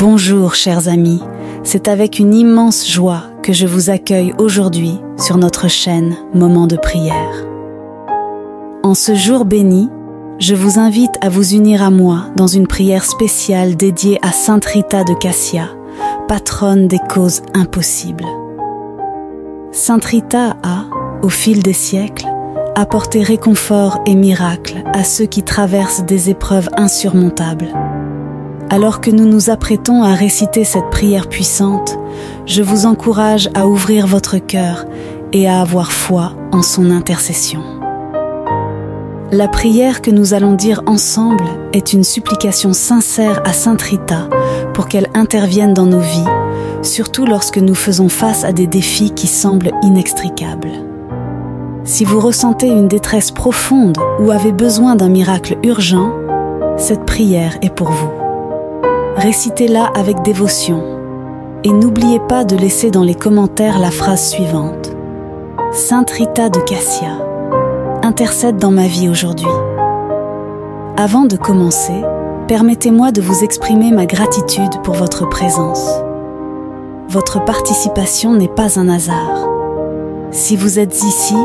Bonjour chers amis, c'est avec une immense joie que je vous accueille aujourd'hui sur notre chaîne Moments de prière. En ce jour béni, je vous invite à vous unir à moi dans une prière spéciale dédiée à Sainte Rita de Cassia, patronne des causes impossibles. Sainte Rita a, au fil des siècles, apporté réconfort et miracle à ceux qui traversent des épreuves insurmontables. Alors que nous nous apprêtons à réciter cette prière puissante, je vous encourage à ouvrir votre cœur et à avoir foi en son intercession. La prière que nous allons dire ensemble est une supplication sincère à Sainte Rita pour qu'elle intervienne dans nos vies, surtout lorsque nous faisons face à des défis qui semblent inextricables. Si vous ressentez une détresse profonde ou avez besoin d'un miracle urgent, cette prière est pour vous. Récitez-la avec dévotion et n'oubliez pas de laisser dans les commentaires la phrase suivante. Sainte Rita de Cassia, intercède dans ma vie aujourd'hui. Avant de commencer, permettez-moi de vous exprimer ma gratitude pour votre présence. Votre participation n'est pas un hasard. Si vous êtes ici,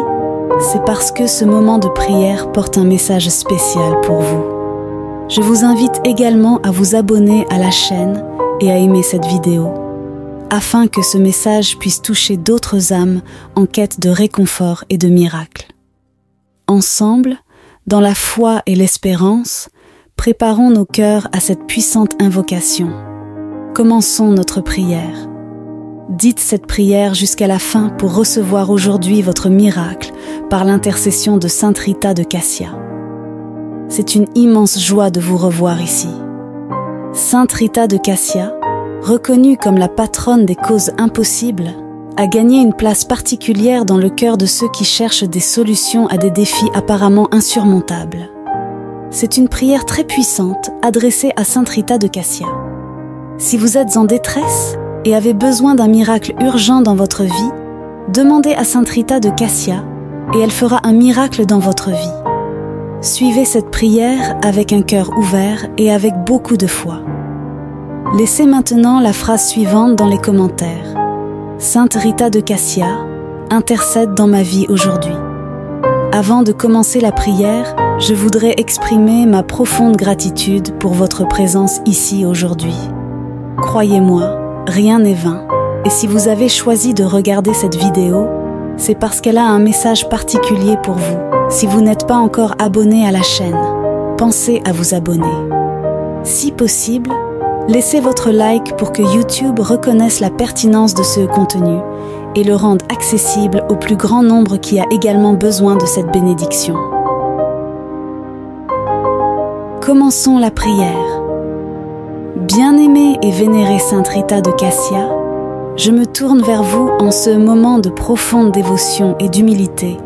c'est parce que ce moment de prière porte un message spécial pour vous. Je vous invite également à vous abonner à la chaîne et à aimer cette vidéo, afin que ce message puisse toucher d'autres âmes en quête de réconfort et de miracles. Ensemble, dans la foi et l'espérance, préparons nos cœurs à cette puissante invocation. Commençons notre prière. Dites cette prière jusqu'à la fin pour recevoir aujourd'hui votre miracle par l'intercession de Sainte Rita de Cassia. C'est une immense joie de vous revoir ici. Sainte Rita de Cassia, reconnue comme la patronne des causes impossibles, a gagné une place particulière dans le cœur de ceux qui cherchent des solutions à des défis apparemment insurmontables. C'est une prière très puissante adressée à Sainte Rita de Cassia. Si vous êtes en détresse et avez besoin d'un miracle urgent dans votre vie, demandez à Sainte Rita de Cassia et elle fera un miracle dans votre vie. Suivez cette prière avec un cœur ouvert et avec beaucoup de foi. Laissez maintenant la phrase suivante dans les commentaires. Sainte Rita de Cassia, intercède dans ma vie aujourd'hui. Avant de commencer la prière, je voudrais exprimer ma profonde gratitude pour votre présence ici aujourd'hui. Croyez-moi, rien n'est vain, et si vous avez choisi de regarder cette vidéo, c'est parce qu'elle a un message particulier pour vous. Si vous n'êtes pas encore abonné à la chaîne, pensez à vous abonner. Si possible, laissez votre like pour que YouTube reconnaisse la pertinence de ce contenu et le rende accessible au plus grand nombre qui a également besoin de cette bénédiction. Commençons la prière. Bien-aimée et vénérée Sainte Rita de Cassia, je me tourne vers vous en ce moment de profonde dévotion et d'humilité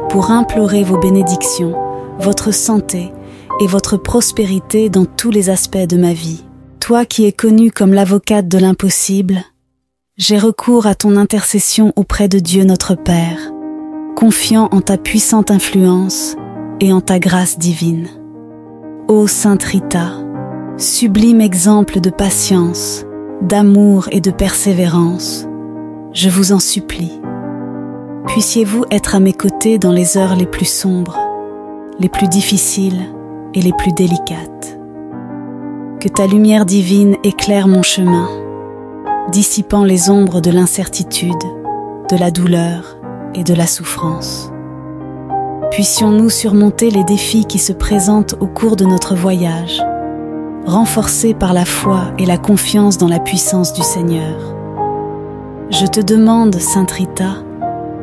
pour implorer vos bénédictions, votre santé et votre prospérité dans tous les aspects de ma vie. Toi qui es connue comme l'avocate de l'impossible, j'ai recours à ton intercession auprès de Dieu notre Père, confiant en ta puissante influence et en ta grâce divine. Ô Sainte Rita, sublime exemple de patience, d'amour et de persévérance, je vous en supplie. Puissiez-vous être à mes côtés dans les heures les plus sombres, les plus difficiles et les plus délicates. Que ta lumière divine éclaire mon chemin, dissipant les ombres de l'incertitude, de la douleur et de la souffrance. Puissions-nous surmonter les défis qui se présentent au cours de notre voyage, renforcés par la foi et la confiance dans la puissance du Seigneur. Je te demande, Sainte Rita,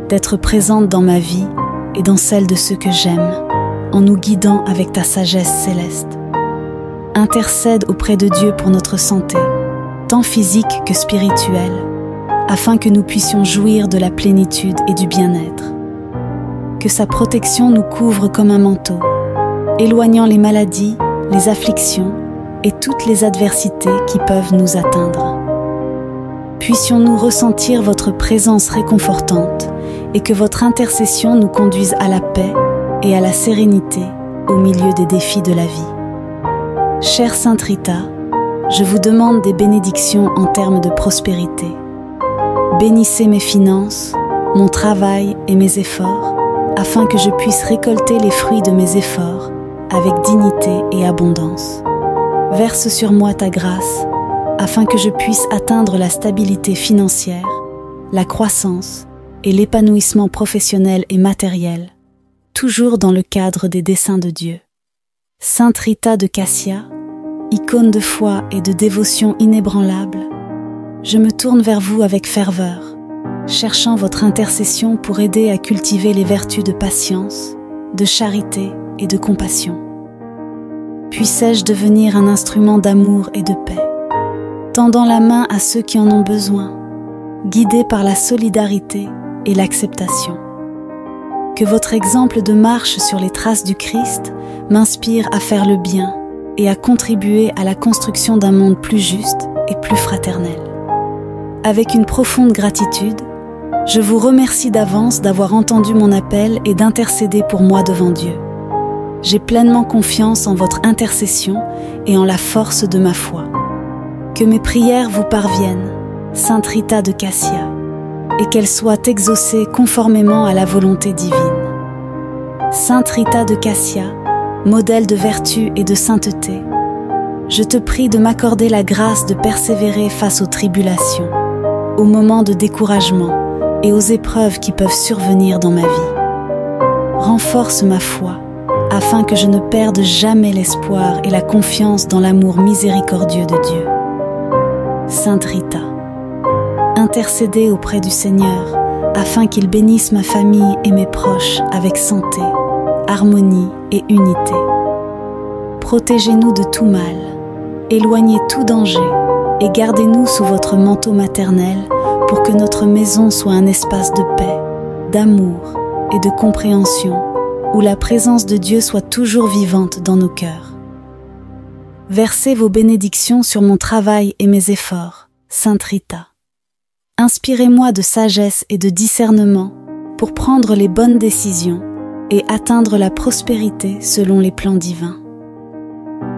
d'être présente dans ma vie et dans celle de ceux que j'aime, en nous guidant avec ta sagesse céleste. Intercède auprès de Dieu pour notre santé, tant physique que spirituelle, afin que nous puissions jouir de la plénitude et du bien-être. Que sa protection nous couvre comme un manteau, éloignant les maladies, les afflictions et toutes les adversités qui peuvent nous atteindre. Puissions-nous ressentir votre présence réconfortante et que votre intercession nous conduise à la paix et à la sérénité au milieu des défis de la vie. Chère Sainte Rita, je vous demande des bénédictions en termes de prospérité. Bénissez mes finances, mon travail et mes efforts, afin que je puisse récolter les fruits de mes efforts avec dignité et abondance. Verse sur moi ta grâce, afin que je puisse atteindre la stabilité financière, la croissance et l'épanouissement professionnel et matériel, toujours dans le cadre des desseins de Dieu. Sainte Rita de Cassia, icône de foi et de dévotion inébranlable, je me tourne vers vous avec ferveur, cherchant votre intercession pour aider à cultiver les vertus de patience, de charité et de compassion. Puissais-je devenir un instrument d'amour et de paix, tendant la main à ceux qui en ont besoin, guidé par la solidarité et l'acceptation. Que votre exemple de marche sur les traces du Christ m'inspire à faire le bien et à contribuer à la construction d'un monde plus juste et plus fraternel. Avec une profonde gratitude, je vous remercie d'avance d'avoir entendu mon appel et d'intercéder pour moi devant Dieu. J'ai pleinement confiance en votre intercession et en la force de ma foi. Que mes prières vous parviennent, Sainte Rita de Cassia, et qu'elles soient exaucées conformément à la volonté divine. Sainte Rita de Cassia, modèle de vertu et de sainteté, je te prie de m'accorder la grâce de persévérer face aux tribulations, aux moments de découragement et aux épreuves qui peuvent survenir dans ma vie. Renforce ma foi, afin que je ne perde jamais l'espoir et la confiance dans l'amour miséricordieux de Dieu. Sainte Rita, intercédez auprès du Seigneur, afin qu'il bénisse ma famille et mes proches avec santé, harmonie et unité. Protégez-nous de tout mal, éloignez tout danger et gardez-nous sous votre manteau maternel pour que notre maison soit un espace de paix, d'amour et de compréhension où la présence de Dieu soit toujours vivante dans nos cœurs. Versez vos bénédictions sur mon travail et mes efforts, Sainte Rita. Inspirez-moi de sagesse et de discernement pour prendre les bonnes décisions et atteindre la prospérité selon les plans divins.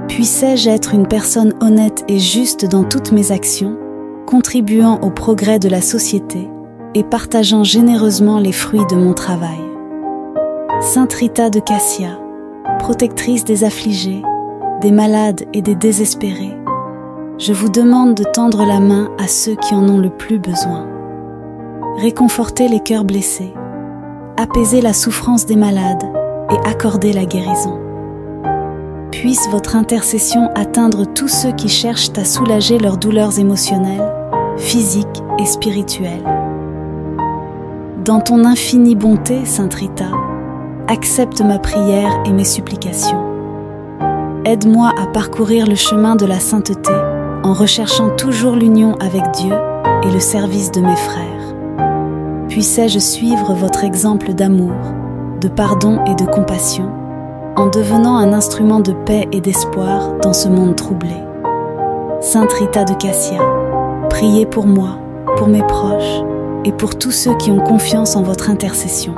Puissais-je être une personne honnête et juste dans toutes mes actions, contribuant au progrès de la société et partageant généreusement les fruits de mon travail. Sainte Rita de Cassia, protectrice des affligés, des malades et des désespérés, je vous demande de tendre la main à ceux qui en ont le plus besoin. Réconfortez les cœurs blessés, apaisez la souffrance des malades et accordez la guérison. Puisse votre intercession atteindre tous ceux qui cherchent à soulager leurs douleurs émotionnelles, physiques et spirituelles. Dans ton infinie bonté, Sainte Rita, accepte ma prière et mes supplications. Aide-moi à parcourir le chemin de la sainteté en recherchant toujours l'union avec Dieu et le service de mes frères. Puissais-je suivre votre exemple d'amour, de pardon et de compassion, en devenant un instrument de paix et d'espoir dans ce monde troublé. Sainte Rita de Cassia, priez pour moi, pour mes proches et pour tous ceux qui ont confiance en votre intercession.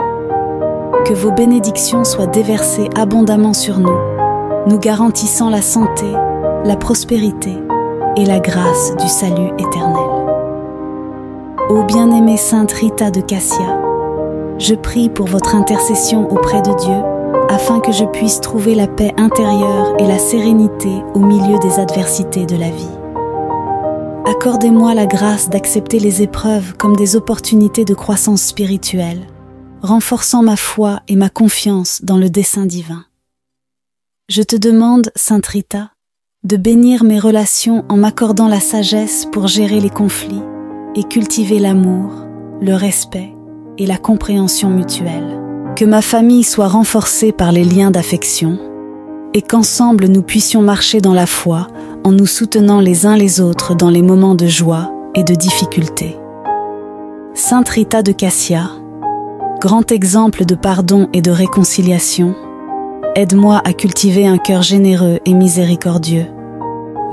Que vos bénédictions soient déversées abondamment sur nous, nous garantissant la santé, la prospérité et la grâce du salut éternel. Ô bien-aimée Sainte Rita de Cassia, je prie pour votre intercession auprès de Dieu afin que je puisse trouver la paix intérieure et la sérénité au milieu des adversités de la vie. Accordez-moi la grâce d'accepter les épreuves comme des opportunités de croissance spirituelle, renforçant ma foi et ma confiance dans le dessein divin. Je te demande, Sainte Rita, de bénir mes relations en m'accordant la sagesse pour gérer les conflits et cultiver l'amour, le respect et la compréhension mutuelle. Que ma famille soit renforcée par les liens d'affection et qu'ensemble nous puissions marcher dans la foi en nous soutenant les uns les autres dans les moments de joie et de difficulté. Sainte Rita de Cassia, grand exemple de pardon et de réconciliation, aide-moi à cultiver un cœur généreux et miséricordieux,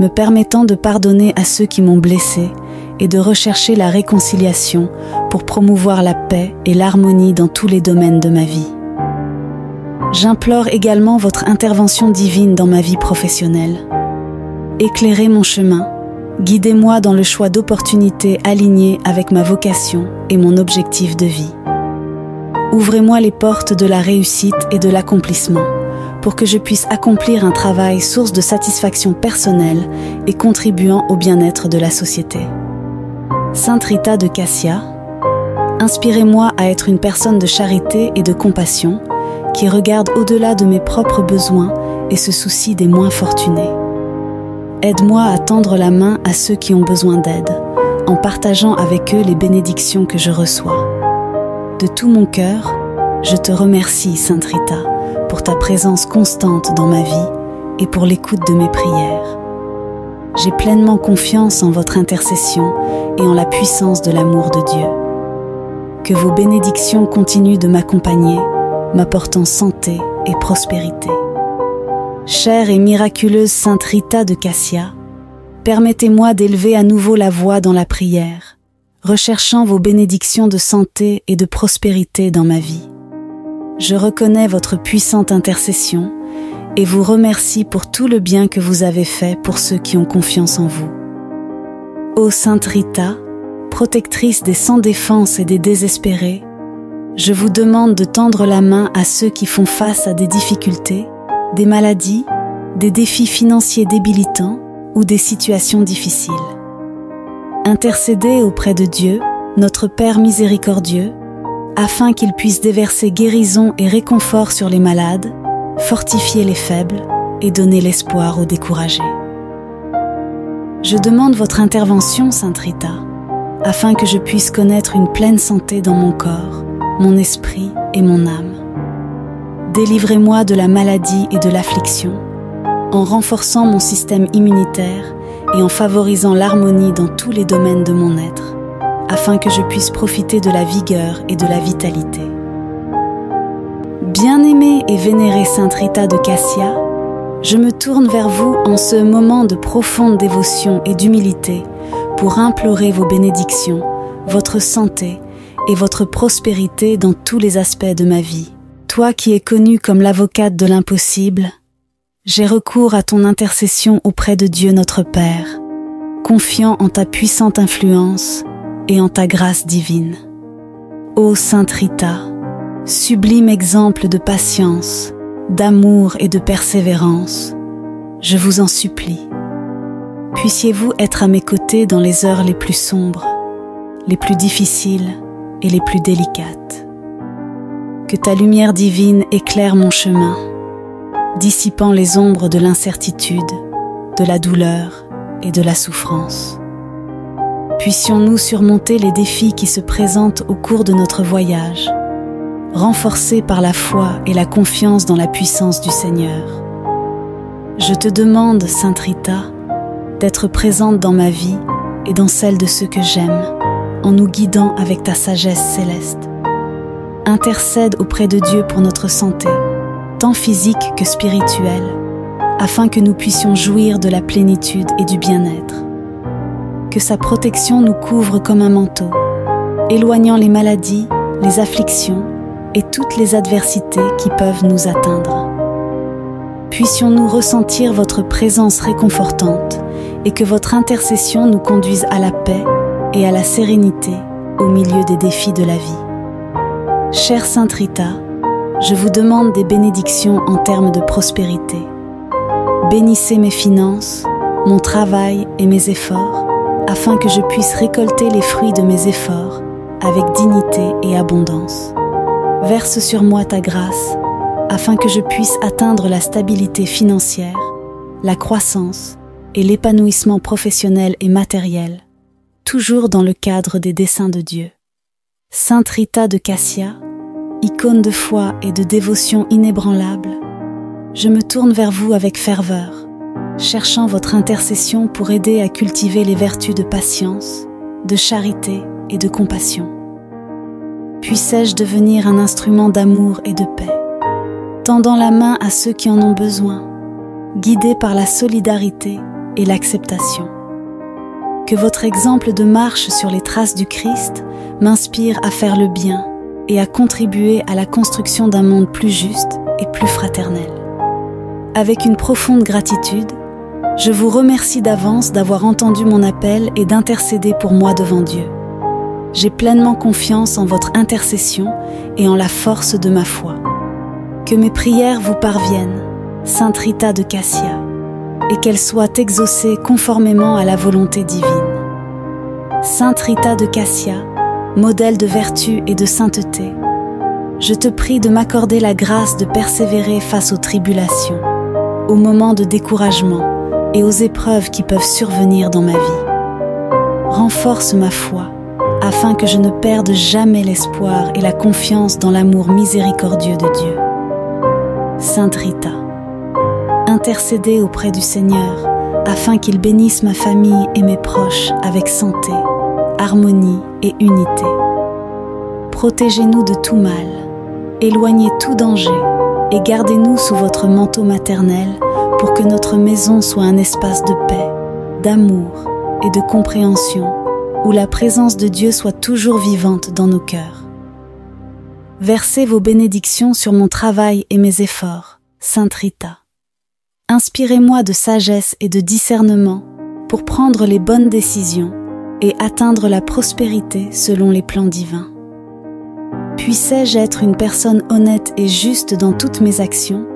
me permettant de pardonner à ceux qui m'ont blessé et de rechercher la réconciliation pour promouvoir la paix et l'harmonie dans tous les domaines de ma vie. J'implore également votre intervention divine dans ma vie professionnelle. Éclairez mon chemin Guidez-moi dans le choix d'opportunités alignées avec ma vocation et mon objectif de vie. Ouvrez-moi les portes de la réussite et de l'accomplissement pour que je puisse accomplir un travail source de satisfaction personnelle et contribuant au bien-être de la société. Sainte Rita de Cassia, inspirez-moi à être une personne de charité et de compassion qui regarde au-delà de mes propres besoins et se soucie des moins fortunés. Aide-moi à tendre la main à ceux qui ont besoin d'aide, en partageant avec eux les bénédictions que je reçois. De tout mon cœur, je te remercie, Sainte Rita, pour ta présence constante dans ma vie et pour l'écoute de mes prières. J'ai pleinement confiance en votre intercession et en la puissance de l'amour de Dieu. Que vos bénédictions continuent de m'accompagner, m'apportant santé et prospérité. Chère et miraculeuse Sainte Rita de Cassia, permettez-moi d'élever à nouveau la voix dans la prière, recherchant vos bénédictions de santé et de prospérité dans ma vie. Je reconnais votre puissante intercession et vous remercie pour tout le bien que vous avez fait pour ceux qui ont confiance en vous. Ô Sainte Rita, protectrice des sans défense et des désespérés, je vous demande de tendre la main à ceux qui font face à des difficultés, des maladies, des défis financiers débilitants ou des situations difficiles. Intercédez auprès de Dieu, notre Père miséricordieux, afin qu'il puisse déverser guérison et réconfort sur les malades, fortifier les faibles et donner l'espoir aux découragés. Je demande votre intervention, Sainte Rita, afin que je puisse connaître une pleine santé dans mon corps, mon esprit et mon âme. Délivrez-moi de la maladie et de l'affliction, en renforçant mon système immunitaire et en favorisant l'harmonie dans tous les domaines de mon être, afin que je puisse profiter de la vigueur et de la vitalité. Bien-aimée et vénérée Sainte Rita de Cassia, je me tourne vers vous en ce moment de profonde dévotion et d'humilité pour implorer vos bénédictions, votre santé et votre prospérité dans tous les aspects de ma vie. Toi qui es connue comme l'avocate de l'impossible, j'ai recours à ton intercession auprès de Dieu notre Père, confiant en ta puissante influence et en ta grâce divine. Ô Sainte Rita, sublime exemple de patience, d'amour et de persévérance, je vous en supplie. Puissiez-vous être à mes côtés dans les heures les plus sombres, les plus difficiles et les plus délicates. Que ta lumière divine éclaire mon chemin, dissipant les ombres de l'incertitude, de la douleur et de la souffrance. Puissions-nous surmonter les défis qui se présentent au cours de notre voyage, renforcés par la foi et la confiance dans la puissance du Seigneur. Je te demande, Sainte Rita, d'être présente dans ma vie et dans celle de ceux que j'aime, en nous guidant avec ta sagesse céleste. Intercède auprès de Dieu pour notre santé, tant physique que spirituelle, afin que nous puissions jouir de la plénitude et du bien-être. Que sa protection nous couvre comme un manteau, éloignant les maladies, les afflictions et toutes les adversités qui peuvent nous atteindre. Puissions-nous ressentir votre présence réconfortante et que votre intercession nous conduise à la paix et à la sérénité au milieu des défis de la vie. Chère Sainte Rita, je vous demande des bénédictions en termes de prospérité. Bénissez mes finances, mon travail et mes efforts, afin que je puisse récolter les fruits de mes efforts avec dignité et abondance. Verse sur moi ta grâce, afin que je puisse atteindre la stabilité financière, la croissance et l'épanouissement professionnel et matériel, toujours dans le cadre des desseins de Dieu. Sainte Rita de Cassia, icône de foi et de dévotion inébranlable, je me tourne vers vous avec ferveur, cherchant votre intercession pour aider à cultiver les vertus de patience, de charité et de compassion. Puissais-je devenir un instrument d'amour et de paix, tendant la main à ceux qui en ont besoin, guidé par la solidarité et l'acceptation. Que votre exemple de marche sur les traces du Christ m'inspire à faire le bien et à contribuer à la construction d'un monde plus juste et plus fraternel. Avec une profonde gratitude, Je vous remercie d'avance d'avoir entendu mon appel et d'intercéder pour moi devant Dieu. J'ai pleinement confiance en votre intercession et en la force de ma foi. Que mes prières vous parviennent, Sainte Rita de Cassia, et qu'elles soient exaucées conformément à la volonté divine. Sainte Rita de Cassia, modèle de vertu et de sainteté, je te prie de m'accorder la grâce de persévérer face aux tribulations, aux moments de découragement et aux épreuves qui peuvent survenir dans ma vie. Renforce ma foi, afin que je ne perde jamais l'espoir et la confiance dans l'amour miséricordieux de Dieu. Sainte Rita, intercédez auprès du Seigneur, afin qu'il bénisse ma famille et mes proches avec santé, harmonie et unité. Protégez-nous de tout mal, éloignez tout danger et gardez-nous sous votre manteau maternel pour que notre maison soit un espace de paix, d'amour et de compréhension, où la présence de Dieu soit toujours vivante dans nos cœurs. Versez vos bénédictions sur mon travail et mes efforts, Sainte Rita. Inspirez-moi de sagesse et de discernement pour prendre les bonnes décisions et atteindre la prospérité selon les plans divins. Puissais-je être une personne honnête et juste dans toutes mes actions,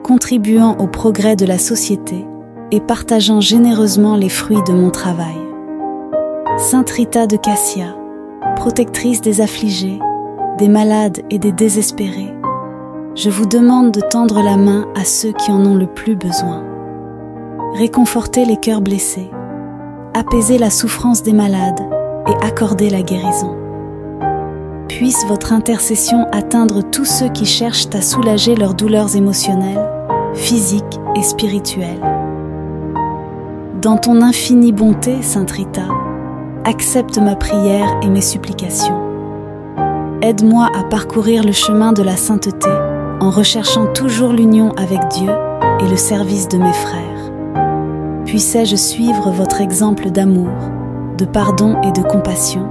contribuant au progrès de la société et partageant généreusement les fruits de mon travail. Sainte Rita de Cassia, protectrice des affligés, des malades et des désespérés, je vous demande de tendre la main à ceux qui en ont le plus besoin. Réconfortez les cœurs blessés, apaisez la souffrance des malades et accordez la guérison. Puisse votre intercession atteindre tous ceux qui cherchent à soulager leurs douleurs émotionnelles, physiques et spirituelles. Dans ton infinie bonté, Sainte Rita, accepte ma prière et mes supplications. Aide-moi à parcourir le chemin de la sainteté en recherchant toujours l'union avec Dieu et le service de mes frères. Puissais-je suivre votre exemple d'amour, de pardon et de compassion,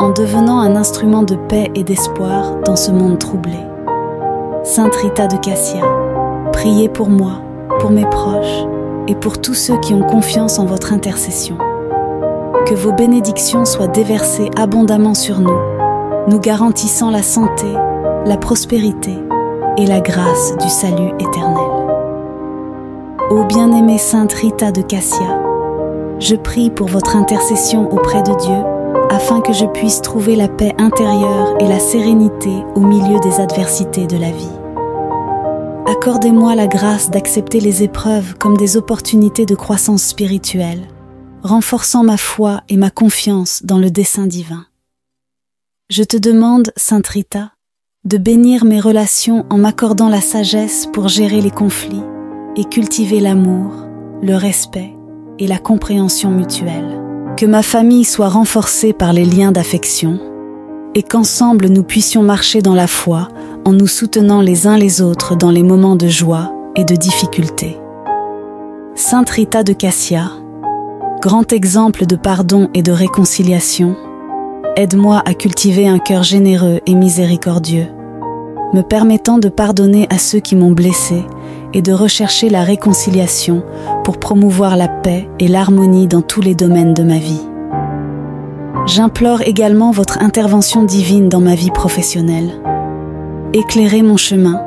en devenant un instrument de paix et d'espoir dans ce monde troublé. Sainte Rita de Cassia, priez pour moi, pour mes proches et pour tous ceux qui ont confiance en votre intercession. Que vos bénédictions soient déversées abondamment sur nous, nous garantissant la santé, la prospérité et la grâce du salut éternel. Ô bien-aimée Sainte Rita de Cassia, je prie pour votre intercession auprès de Dieu, afin que je puisse trouver la paix intérieure et la sérénité au milieu des adversités de la vie. Accordez-moi la grâce d'accepter les épreuves comme des opportunités de croissance spirituelle, renforçant ma foi et ma confiance dans le dessein divin. Je te demande, Sainte Rita, de bénir mes relations en m'accordant la sagesse pour gérer les conflits et cultiver l'amour, le respect et la compréhension mutuelle. Que ma famille soit renforcée par les liens d'affection et qu'ensemble nous puissions marcher dans la foi en nous soutenant les uns les autres dans les moments de joie et de difficulté. Sainte Rita de Cassia, grand exemple de pardon et de réconciliation, aide-moi à cultiver un cœur généreux et miséricordieux, me permettant de pardonner à ceux qui m'ont blessé et de rechercher la réconciliation pour promouvoir la paix et l'harmonie dans tous les domaines de ma vie. J'implore également votre intervention divine dans ma vie professionnelle. Éclairez mon chemin,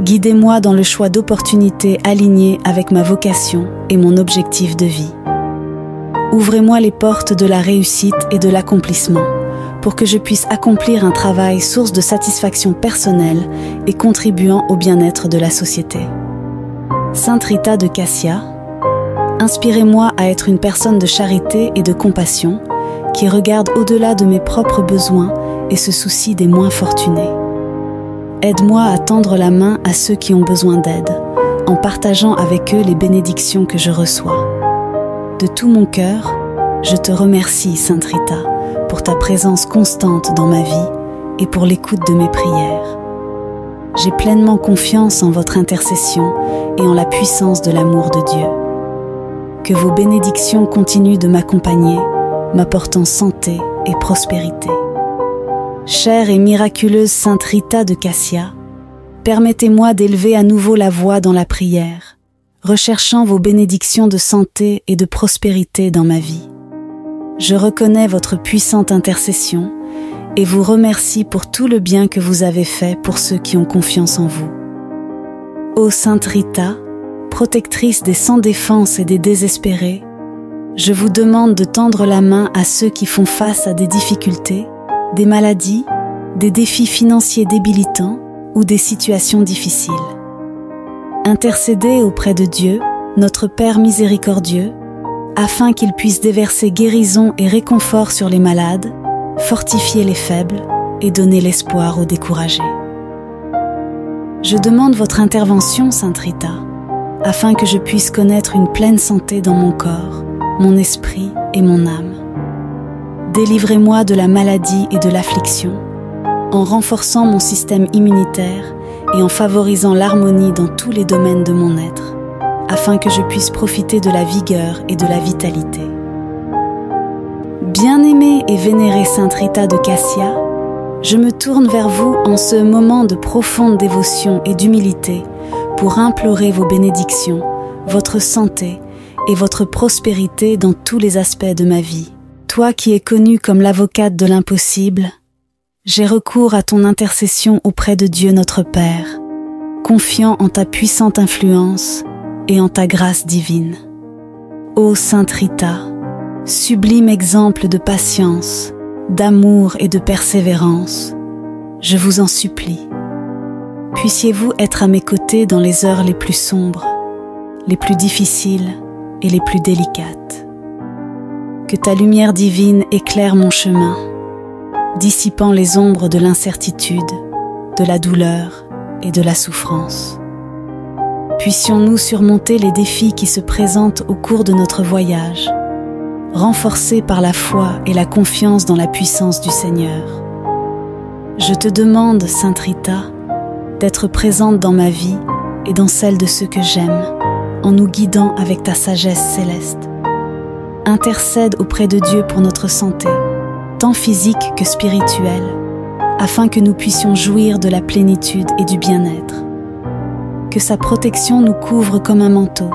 guidez-moi dans le choix d'opportunités alignées avec ma vocation et mon objectif de vie. Ouvrez-moi les portes de la réussite et de l'accomplissement pour que je puisse accomplir un travail source de satisfaction personnelle et contribuant au bien-être de la société. Sainte Rita de Cassia, inspirez-moi à être une personne de charité et de compassion qui regarde au-delà de mes propres besoins et se soucie des moins fortunés. Aide-moi à tendre la main à ceux qui ont besoin d'aide, en partageant avec eux les bénédictions que je reçois. De tout mon cœur, je te remercie, Sainte Rita, pour ta présence constante dans ma vie et pour l'écoute de mes prières. J'ai pleinement confiance en votre intercession et en la puissance de l'amour de Dieu. Que vos bénédictions continuent de m'accompagner, m'apportant santé et prospérité. Chère et miraculeuse Sainte Rita de Cassia, permettez-moi d'élever à nouveau la voix dans la prière, recherchant vos bénédictions de santé et de prospérité dans ma vie. Je reconnais votre puissante intercession et vous remercie pour tout le bien que vous avez fait pour ceux qui ont confiance en vous. Ô Sainte Rita, protectrice des sans défense et des désespérés, je vous demande de tendre la main à ceux qui font face à des difficultés, des maladies, des défis financiers débilitants ou des situations difficiles. Intercédez auprès de Dieu, notre Père miséricordieux, afin qu'il puisse déverser guérison et réconfort sur les malades, fortifier les faibles et donner l'espoir aux découragés. Je demande votre intervention, Sainte Rita, afin que je puisse connaître une pleine santé dans mon corps, mon esprit et mon âme. Délivrez-moi de la maladie et de l'affliction, en renforçant mon système immunitaire et en favorisant l'harmonie dans tous les domaines de mon être, afin que je puisse profiter de la vigueur et de la vitalité. Bien-aimée et vénérée Sainte Rita de Cassia, je me tourne vers vous en ce moment de profonde dévotion et d'humilité pour implorer vos bénédictions, votre santé et votre prospérité dans tous les aspects de ma vie. Toi qui es connue comme l'avocate de l'impossible, j'ai recours à ton intercession auprès de Dieu notre Père, confiant en ta puissante influence et en ta grâce divine. Ô Sainte Rita, sublime exemple de patience, d'amour et de persévérance, je vous en supplie. Puissiez-vous être à mes côtés dans les heures les plus sombres, les plus difficiles et les plus délicates. Que ta lumière divine éclaire mon chemin, dissipant les ombres de l'incertitude, de la douleur et de la souffrance. Puissions-nous surmonter les défis qui se présentent au cours de notre voyage, renforcés par la foi et la confiance dans la puissance du Seigneur. Je te demande, Sainte Rita, d'être présente dans ma vie et dans celle de ceux que j'aime, en nous guidant avec ta sagesse céleste. Intercède auprès de Dieu pour notre santé, tant physique que spirituelle, afin que nous puissions jouir de la plénitude et du bien-être. Que sa protection nous couvre comme un manteau,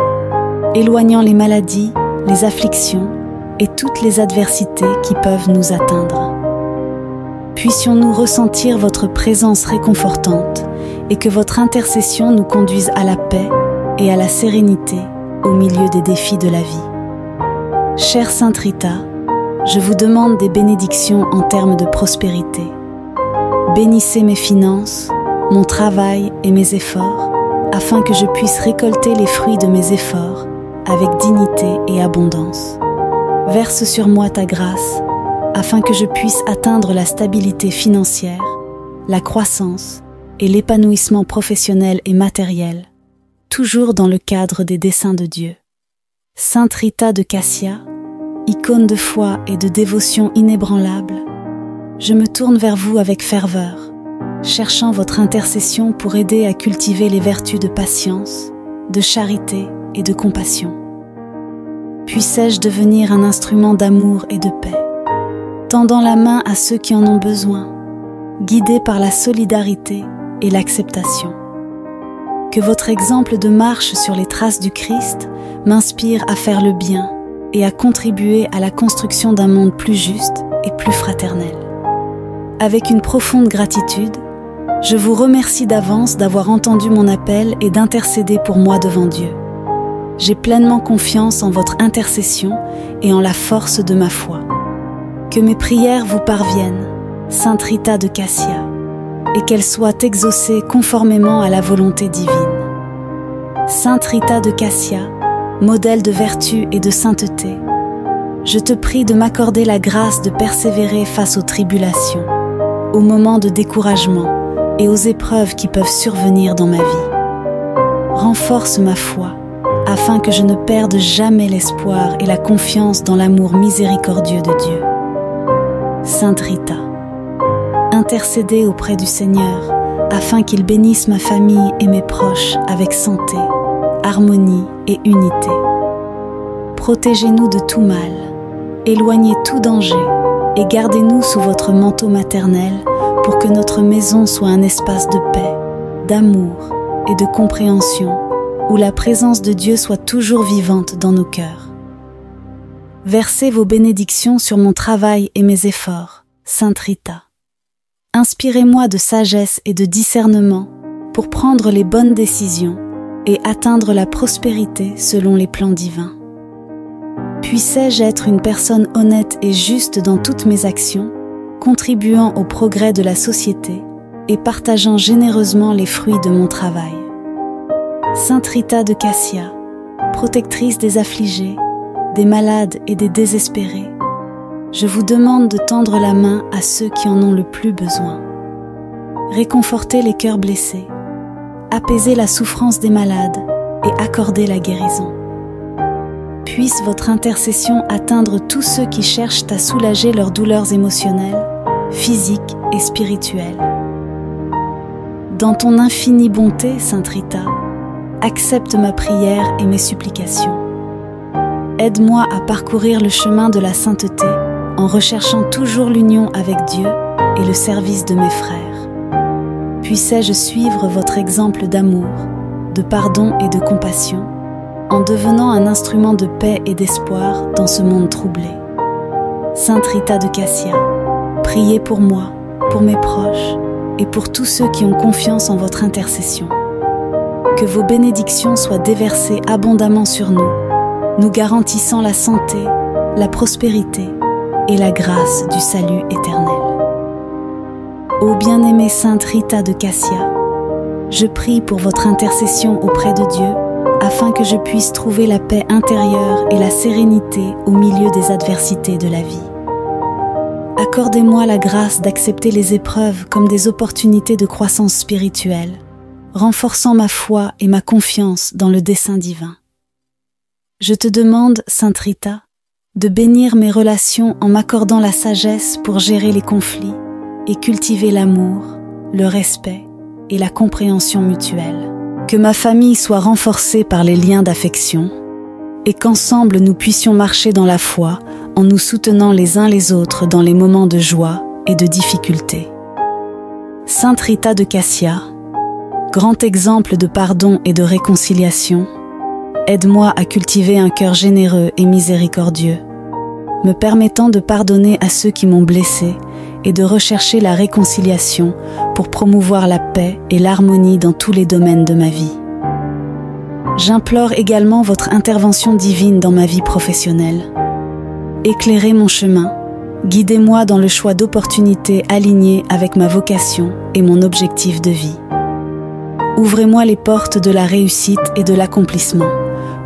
éloignant les maladies, les afflictions et toutes les adversités qui peuvent nous atteindre. Puissions-nous ressentir votre présence réconfortante et que votre intercession nous conduise à la paix et à la sérénité au milieu des défis de la vie. Chère Sainte Rita, je vous demande des bénédictions en termes de prospérité. Bénissez mes finances, mon travail et mes efforts, afin que je puisse récolter les fruits de mes efforts avec dignité et abondance. Verse sur moi ta grâce, afin que je puisse atteindre la stabilité financière, la croissance et l'épanouissement professionnel et matériel, toujours dans le cadre des desseins de Dieu. Sainte Rita de Cassia, icône de foi et de dévotion inébranlable, je me tourne vers vous avec ferveur, cherchant votre intercession pour aider à cultiver les vertus de patience, de charité et de compassion. Puissais-je devenir un instrument d'amour et de paix, tendant la main à ceux qui en ont besoin, guidé par la solidarité et l'acceptation. Que votre exemple de marche sur les traces du Christ m'inspire à faire le bien et à contribuer à la construction d'un monde plus juste et plus fraternel. Avec une profonde gratitude, je vous remercie d'avance d'avoir entendu mon appel et d'intercéder pour moi devant Dieu. J'ai pleinement confiance en votre intercession et en la force de ma foi. Que mes prières vous parviennent, Sainte Rita de Cassia, et qu'elles soient exaucées conformément à la volonté divine. Sainte Rita de Cassia, modèle de vertu et de sainteté, je te prie de m'accorder la grâce de persévérer face aux tribulations, aux moments de découragement et aux épreuves qui peuvent survenir dans ma vie. Renforce ma foi, afin que je ne perde jamais l'espoir et la confiance dans l'amour miséricordieux de Dieu. Sainte Rita, intercédez auprès du Seigneur, afin qu'il bénisse ma famille et mes proches avec santé, harmonie et unité. Protégez-nous de tout mal, éloignez tout danger et gardez-nous sous votre manteau maternel pour que notre maison soit un espace de paix, d'amour et de compréhension, où la présence de Dieu soit toujours vivante dans nos cœurs. Versez vos bénédictions sur mon travail et mes efforts, Sainte Rita. Inspirez-moi de sagesse et de discernement pour prendre les bonnes décisions et atteindre la prospérité selon les plans divins. Puissais-je être une personne honnête et juste dans toutes mes actions, contribuant au progrès de la société et partageant généreusement les fruits de mon travail. Sainte Rita de Cassia, protectrice des affligés, des malades et des désespérés, je vous demande de tendre la main à ceux qui en ont le plus besoin. Réconfortez les cœurs blessés, apaisez la souffrance des malades et accordez la guérison. Puisse votre intercession atteindre tous ceux qui cherchent à soulager leurs douleurs émotionnelles, physiques et spirituelles. Dans ton infinie bonté, Sainte Rita, accepte ma prière et mes supplications. Aide-moi à parcourir le chemin de la sainteté en recherchant toujours l'union avec Dieu et le service de mes frères. Puissais-je suivre votre exemple d'amour, de pardon et de compassion, en devenant un instrument de paix et d'espoir dans ce monde troublé. Sainte Rita de Cassia, priez pour moi, pour mes proches et pour tous ceux qui ont confiance en votre intercession. Que vos bénédictions soient déversées abondamment sur nous, nous garantissant la santé, la prospérité et la grâce du salut éternel. Ô bien-aimée Sainte Rita de Cassia, je prie pour votre intercession auprès de Dieu afin que je puisse trouver la paix intérieure et la sérénité au milieu des adversités de la vie. Accordez-moi la grâce d'accepter les épreuves comme des opportunités de croissance spirituelle, renforçant ma foi et ma confiance dans le dessein divin. Je te demande, Sainte Rita, de bénir mes relations en m'accordant la sagesse pour gérer les conflits et cultiver l'amour, le respect et la compréhension mutuelle. Que ma famille soit renforcée par les liens d'affection et qu'ensemble nous puissions marcher dans la foi en nous soutenant les uns les autres dans les moments de joie et de difficulté. Sainte Rita de Cassia, grand exemple de pardon et de réconciliation, aide-moi à cultiver un cœur généreux et miséricordieux, me permettant de pardonner à ceux qui m'ont blessé et de rechercher la réconciliation pour promouvoir la paix et l'harmonie dans tous les domaines de ma vie. J'implore également votre intervention divine dans ma vie professionnelle. Éclairez mon chemin, guidez-moi dans le choix d'opportunités alignées avec ma vocation et mon objectif de vie. Ouvrez-moi les portes de la réussite et de l'accomplissement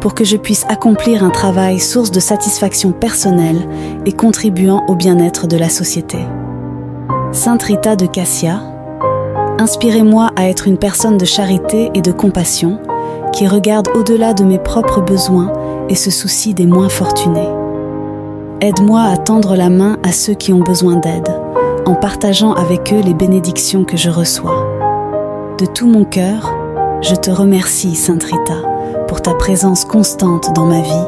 pour que je puisse accomplir un travail source de satisfaction personnelle et contribuant au bien-être de la société. Sainte Rita de Cassia, inspirez-moi à être une personne de charité et de compassion qui regarde au-delà de mes propres besoins et se soucie des moins fortunés. Aide-moi à tendre la main à ceux qui ont besoin d'aide, en partageant avec eux les bénédictions que je reçois. De tout mon cœur, je te remercie, Sainte Rita, pour ta présence constante dans ma vie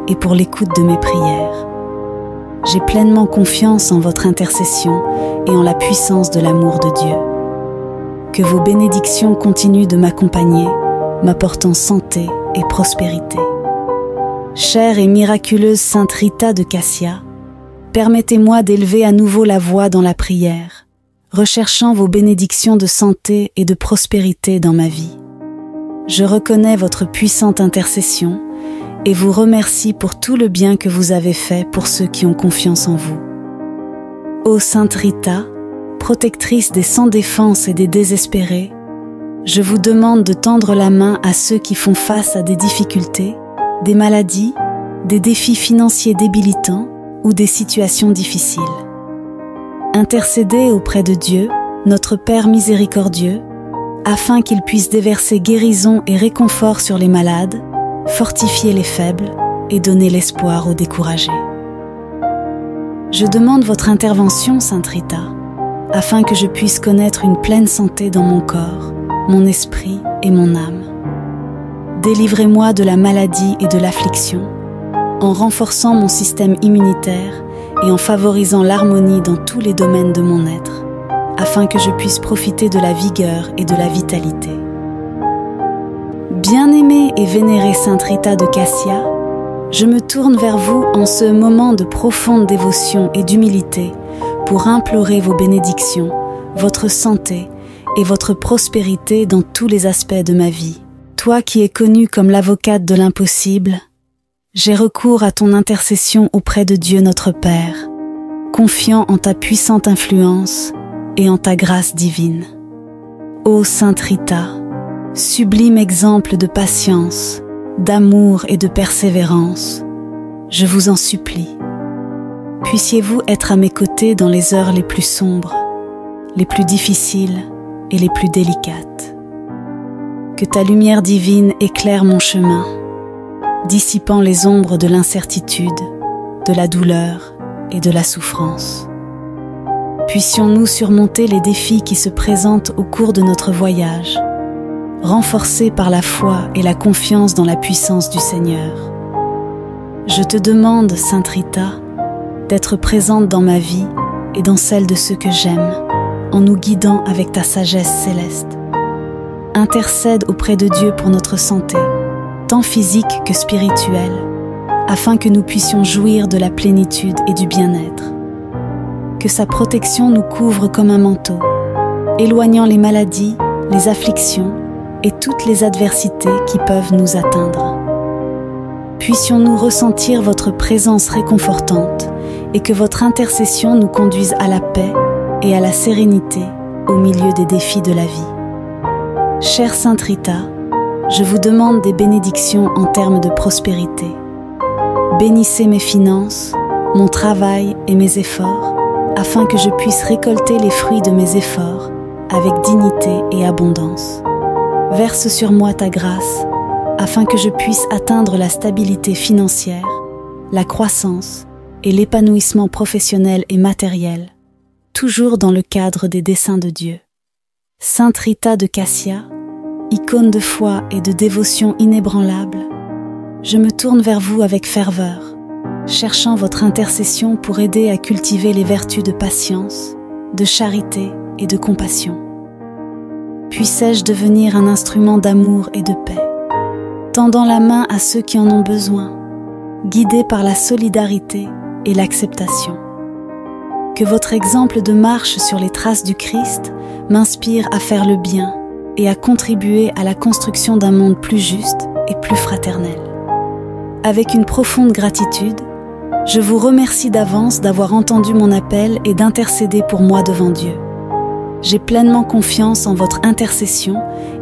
et pour l'écoute de mes prières. J'ai pleinement confiance en votre intercession et en la puissance de l'amour de Dieu. Que vos bénédictions continuent de m'accompagner, m'apportant santé et prospérité. Chère et miraculeuse Sainte Rita de Cassia, permettez-moi d'élever à nouveau la voix dans la prière, recherchant vos bénédictions de santé et de prospérité dans ma vie. Je reconnais votre puissante intercession et vous remercie pour tout le bien que vous avez fait pour ceux qui ont confiance en vous. Ô Sainte Rita, protectrice des sans défense et des désespérés, je vous demande de tendre la main à ceux qui font face à des difficultés, des maladies, des défis financiers débilitants ou des situations difficiles. Intercédez auprès de Dieu, notre Père miséricordieux, afin qu'il puisse déverser guérison et réconfort sur les malades, fortifier les faibles et donner l'espoir aux découragés. Je demande votre intervention, Sainte Rita, afin que je puisse connaître une pleine santé dans mon corps, mon esprit et mon âme. Délivrez-moi de la maladie et de l'affliction, en renforçant mon système immunitaire et en favorisant l'harmonie dans tous les domaines de mon être, afin que je puisse profiter de la vigueur et de la vitalité. Bien-aimée et vénérée Sainte Rita de Cassia, je me tourne vers vous en ce moment de profonde dévotion et d'humilité pour implorer vos bénédictions, votre santé et votre prospérité dans tous les aspects de ma vie. Toi qui es connue comme l'avocate de l'impossible, j'ai recours à ton intercession auprès de Dieu notre Père, confiant en ta puissante influence et en ta grâce divine. Ô Sainte Rita, sublime exemple de patience, d'amour et de persévérance, je vous en supplie. Puissiez-vous être à mes côtés dans les heures les plus sombres, les plus difficiles et les plus délicates. Que ta lumière divine éclaire mon chemin, dissipant les ombres de l'incertitude, de la douleur et de la souffrance. Puissions-nous surmonter les défis qui se présentent au cours de notre voyage, renforcés par la foi et la confiance dans la puissance du Seigneur. Je te demande, Sainte Rita, d'être présente dans ma vie et dans celle de ceux que j'aime, en nous guidant avec ta sagesse céleste. Intercède auprès de Dieu pour notre santé, tant physique que spirituelle, afin que nous puissions jouir de la plénitude et du bien-être. Que sa protection nous couvre comme un manteau, éloignant les maladies, les afflictions et toutes les adversités qui peuvent nous atteindre. Puissions-nous ressentir votre présence réconfortante et que votre intercession nous conduise à la paix et à la sérénité au milieu des défis de la vie. Chère Sainte Rita, je vous demande des bénédictions en termes de prospérité. Bénissez mes finances, mon travail et mes efforts, afin que je puisse récolter les fruits de mes efforts avec dignité et abondance. Verse sur moi ta grâce, afin que je puisse atteindre la stabilité financière, la croissance et l'épanouissement professionnel et matériel, toujours dans le cadre des desseins de Dieu. Sainte Rita de Cassia, icône de foi et de dévotion inébranlable, je me tourne vers vous avec ferveur, cherchant votre intercession pour aider à cultiver les vertus de patience, de charité et de compassion. Puissais-je devenir un instrument d'amour et de paix, tendant la main à ceux qui en ont besoin, guidé par la solidarité et l'acceptation. Que votre exemple de marche sur les traces du Christ m'inspire à faire le bien et à contribuer à la construction d'un monde plus juste et plus fraternel. Avec une profonde gratitude, je vous remercie d'avance d'avoir entendu mon appel et d'intercéder pour moi devant Dieu. J'ai pleinement confiance en votre intercession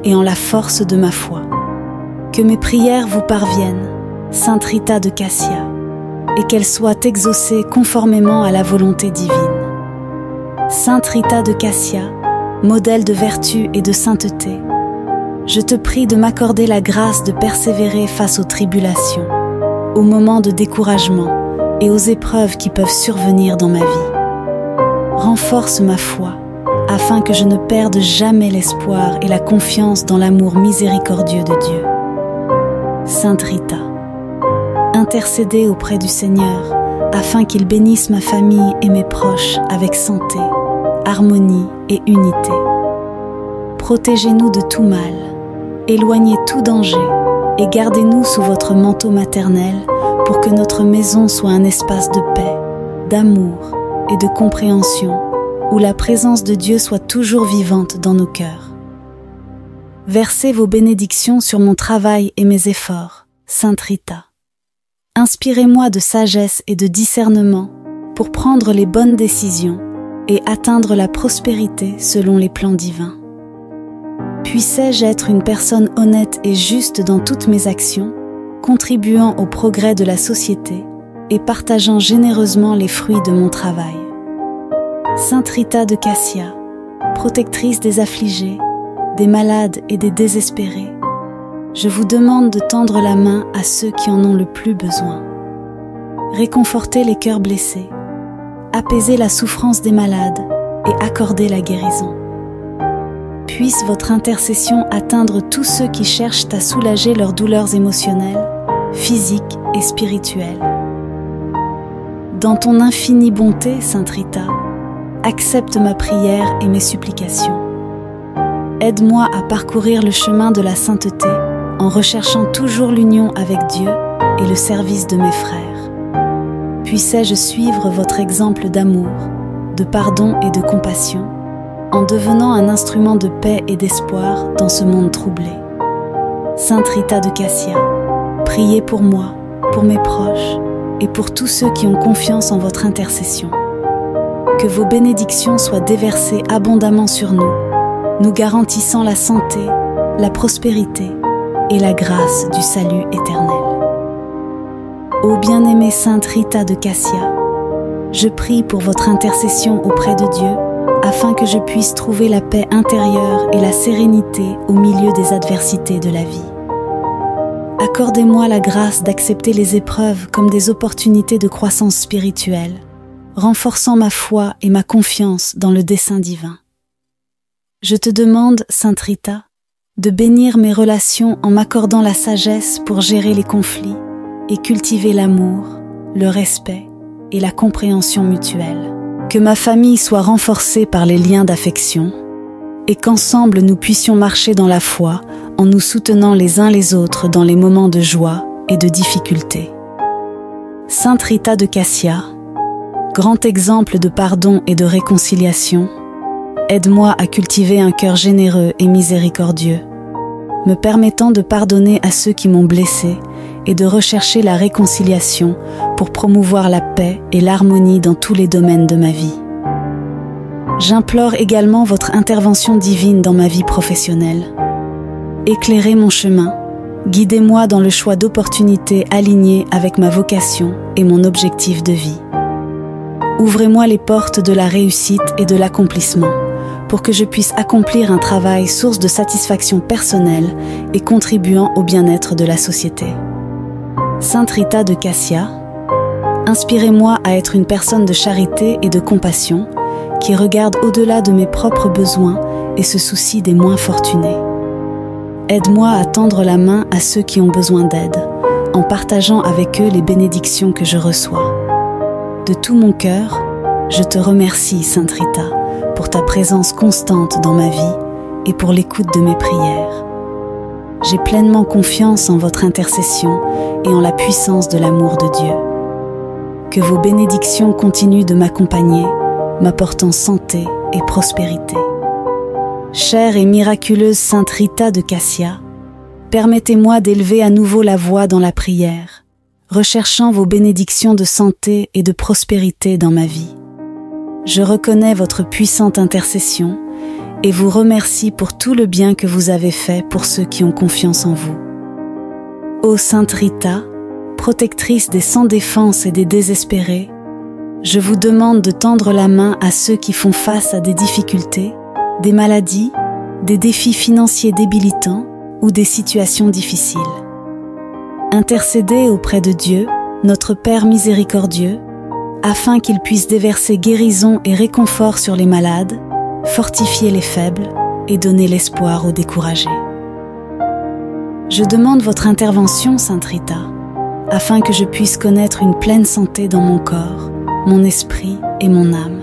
et en la force de ma foi. Que mes prières vous parviennent, Sainte Rita de Cassia, et qu'elles soient exaucées conformément à la volonté divine. Sainte Rita de Cassia, modèle de vertu et de sainteté, je te prie de m'accorder la grâce de persévérer face aux tribulations, aux moments de découragement et aux épreuves qui peuvent survenir dans ma vie. Renforce ma foi, afin que je ne perde jamais l'espoir et la confiance dans l'amour miséricordieux de Dieu. Sainte Rita, intercédez auprès du Seigneur, afin qu'il bénisse ma famille et mes proches avec santé, harmonie et unité. Protégez-nous de tout mal, éloignez tout danger et gardez-nous sous votre manteau maternel pour que notre maison soit un espace de paix, d'amour et de compréhension où la présence de Dieu soit toujours vivante dans nos cœurs. Versez vos bénédictions sur mon travail et mes efforts, Sainte Rita. Inspirez-moi de sagesse et de discernement pour prendre les bonnes décisions et atteindre la prospérité selon les plans divins. Puissais-je être une personne honnête et juste dans toutes mes actions, contribuant au progrès de la société et partageant généreusement les fruits de mon travail. Sainte Rita de Cassia, protectrice des affligés, des malades et des désespérés, je vous demande de tendre la main à ceux qui en ont le plus besoin. Réconfortez les cœurs blessés, apaisez la souffrance des malades et accordez la guérison. Puisse votre intercession atteindre tous ceux qui cherchent à soulager leurs douleurs émotionnelles, physiques et spirituelles. Dans ton infinie bonté, Sainte Rita, accepte ma prière et mes supplications. Aide-moi à parcourir le chemin de la sainteté en recherchant toujours l'union avec Dieu et le service de mes frères. Puissais-je suivre votre exemple d'amour, de pardon et de compassion, en devenant un instrument de paix et d'espoir dans ce monde troublé. Sainte Rita de Cassia, priez pour moi, pour mes proches et pour tous ceux qui ont confiance en votre intercession. Que vos bénédictions soient déversées abondamment sur nous, nous garantissant la santé, la prospérité et la grâce du salut éternel. Ô bien-aimée Sainte Rita de Cassia, je prie pour votre intercession auprès de Dieu afin que je puisse trouver la paix intérieure et la sérénité au milieu des adversités de la vie. Accordez-moi la grâce d'accepter les épreuves comme des opportunités de croissance spirituelle, renforçant ma foi et ma confiance dans le dessein divin. Je te demande, Sainte Rita, de bénir mes relations en m'accordant la sagesse pour gérer les conflits et cultiver l'amour, le respect et la compréhension mutuelle. Que ma famille soit renforcée par les liens d'affection et qu'ensemble nous puissions marcher dans la foi en nous soutenant les uns les autres dans les moments de joie et de difficulté. Sainte Rita de Cassia, grand exemple de pardon et de réconciliation, aide-moi à cultiver un cœur généreux et miséricordieux, me permettant de pardonner à ceux qui m'ont blessé et de rechercher la réconciliation pour promouvoir la paix et l'harmonie dans tous les domaines de ma vie. J'implore également votre intervention divine dans ma vie professionnelle. Éclairez mon chemin, guidez-moi dans le choix d'opportunités alignées avec ma vocation et mon objectif de vie. Ouvrez-moi les portes de la réussite et de l'accomplissement pour que je puisse accomplir un travail source de satisfaction personnelle et contribuant au bien-être de la société. Sainte Rita de Cassia, inspirez-moi à être une personne de charité et de compassion qui regarde au-delà de mes propres besoins et se soucie des moins fortunés. Aide-moi à tendre la main à ceux qui ont besoin d'aide, en partageant avec eux les bénédictions que je reçois. De tout mon cœur, je te remercie, Sainte Rita, pour ta présence constante dans ma vie et pour l'écoute de mes prières. J'ai pleinement confiance en votre intercession et en la puissance de l'amour de Dieu. Que vos bénédictions continuent de m'accompagner, m'apportant santé et prospérité. Chère et miraculeuse Sainte Rita de Cassia, permettez-moi d'élever à nouveau la voix dans la prière, recherchant vos bénédictions de santé et de prospérité dans ma vie. Je reconnais votre puissante intercession et vous remercie pour tout le bien que vous avez fait pour ceux qui ont confiance en vous. Ô Sainte Rita, protectrice des sans défense et des désespérés, je vous demande de tendre la main à ceux qui font face à des difficultés, des maladies, des défis financiers débilitants ou des situations difficiles. Intercédez auprès de Dieu, notre Père miséricordieux, afin qu'il puisse déverser guérison et réconfort sur les malades, fortifier les faibles et donner l'espoir aux découragés. Je demande votre intervention, Sainte Rita, afin que je puisse connaître une pleine santé dans mon corps, mon esprit et mon âme.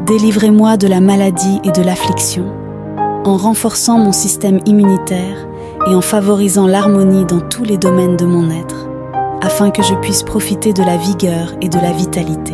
Délivrez-moi de la maladie et de l'affliction, en renforçant mon système immunitaire et en favorisant l'harmonie dans tous les domaines de mon être, afin que je puisse profiter de la vigueur et de la vitalité.